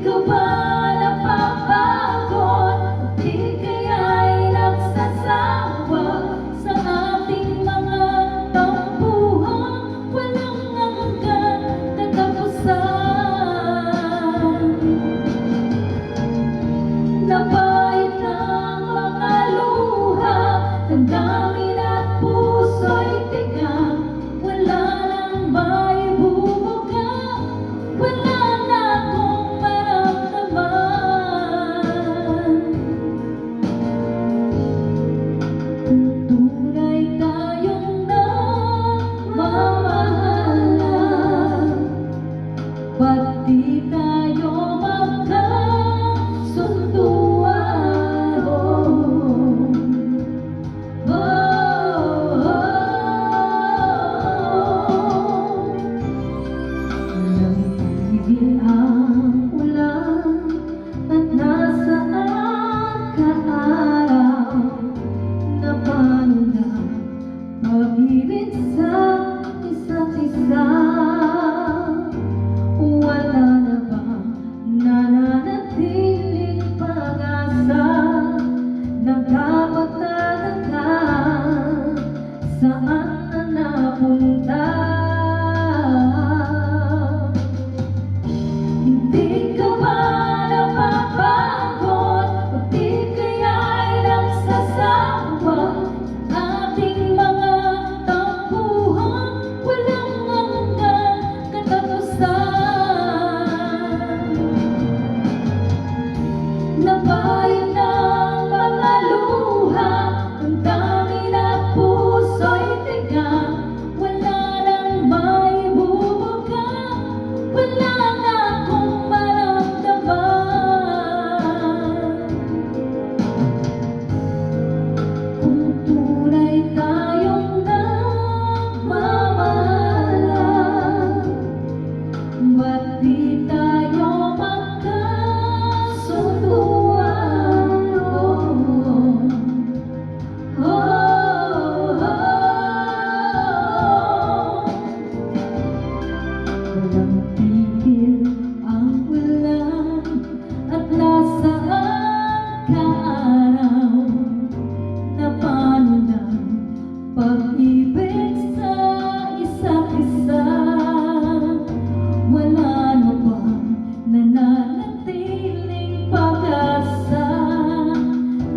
ka ba napapagod? Di kaya'y nagsasawa sa ating mga tampuhan? Walang hanggang katapusan. Napahit ng mga luha, damdamin at puso'y tigang. Wala nang maibubuga, wala na akong maramdaman. Tunay tayong nagmamahalan, ba't di tayo magkasunduan? Walang tigil ang ulan at nasaan ka araw, na paano na pag-ibig sa isa't isa? Wala na bang nananatiling pag-asa? Nagkapagtataka, saan na napunta? Hindi ka ba napapagod? O di kaya'y nagsasawa sa ating mga tampuhan? Walang hanggang katapusan. Nabayad ng mga luha, damdamin at puso'y tigang. Wala nang maibubuga, wala na akong maramdaman. Kung tunay tayong nagmamahalan, ba't di tayo magkasunduan? Walang tigil ang ulan at nasaan ka araw, na paano na pag-ibig sa isa't isa? Wala na bang nananatiling pag-asa?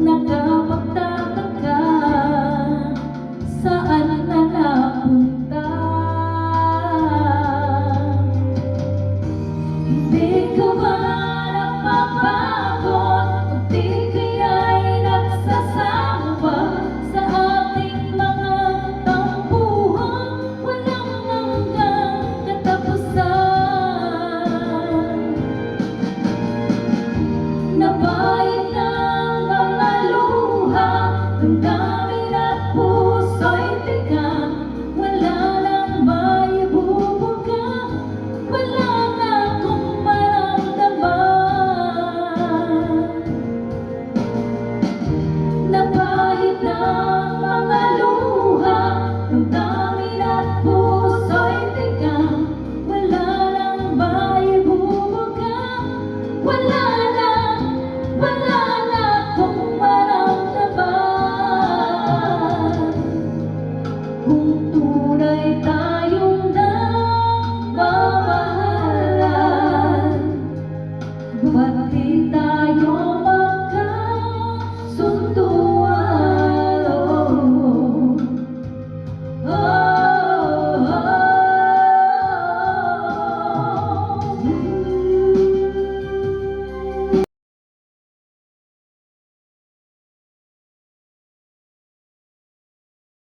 Nakapagtataka, saan na napunta? Hindi ka ba